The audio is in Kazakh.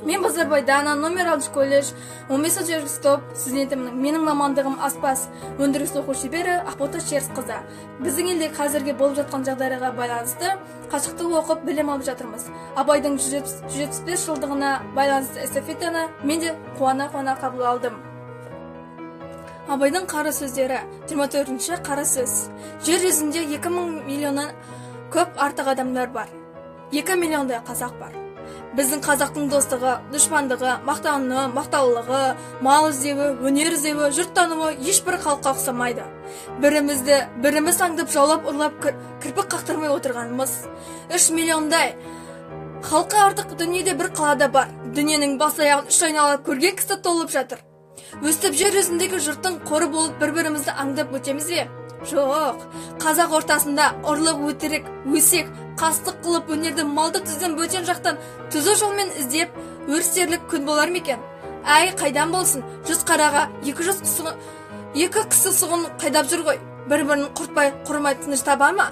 Мен Базарбай Дана, номер 6 колледж, 15 жергі стоп, студентімнің. Менің мамандығым аспаз, өндіріс оқу шебері Ақбота Шерісқызы. Біздің елде қазірге болып жатқан жағдайға байланысты қашықтық оқып білім алып жатырмыз. Абайдың 175 жылдығына байланысты эстафетаны мен де қуана қабыл алдым. Абайдың қара сөздері, 24-ші қара сөз. Жер жүзінде 2 миллионнан көп артық адамдар бар. 2 миллиондай қазақ бар. Біздің қазақтың достығы, дұшпандығы, мақтаулығы, мал іздеуі, өнер іздеуі, жұрт тануы ешбір халыққа ұқсамайды. Біріміз аңдып жаулап ұрлап кірпік қақтырмай отырғанымыз. 3 миллиондай халқы артық дүниеде бір қалада бар. Дүниенің бас аяғын үш айналып көрген кісі толып жатыр. Өстіп жер жүзіндегі жұрттың қоры болып бір-бірімізді аңдып өтеміз бе? Жоқ, қазақ ортасында ұрлық, өтірік, өсек, қастық қылып өнерді малды түзден бөтен жақтан түзу жолмен іздеп өрістерлік күн болар мекен? Әй, қайдан болсын, 100 қараға 2 кісі сұғын қайдап жүр ғой. Бір-бірін құртпай, құрмай тыныш таба ма?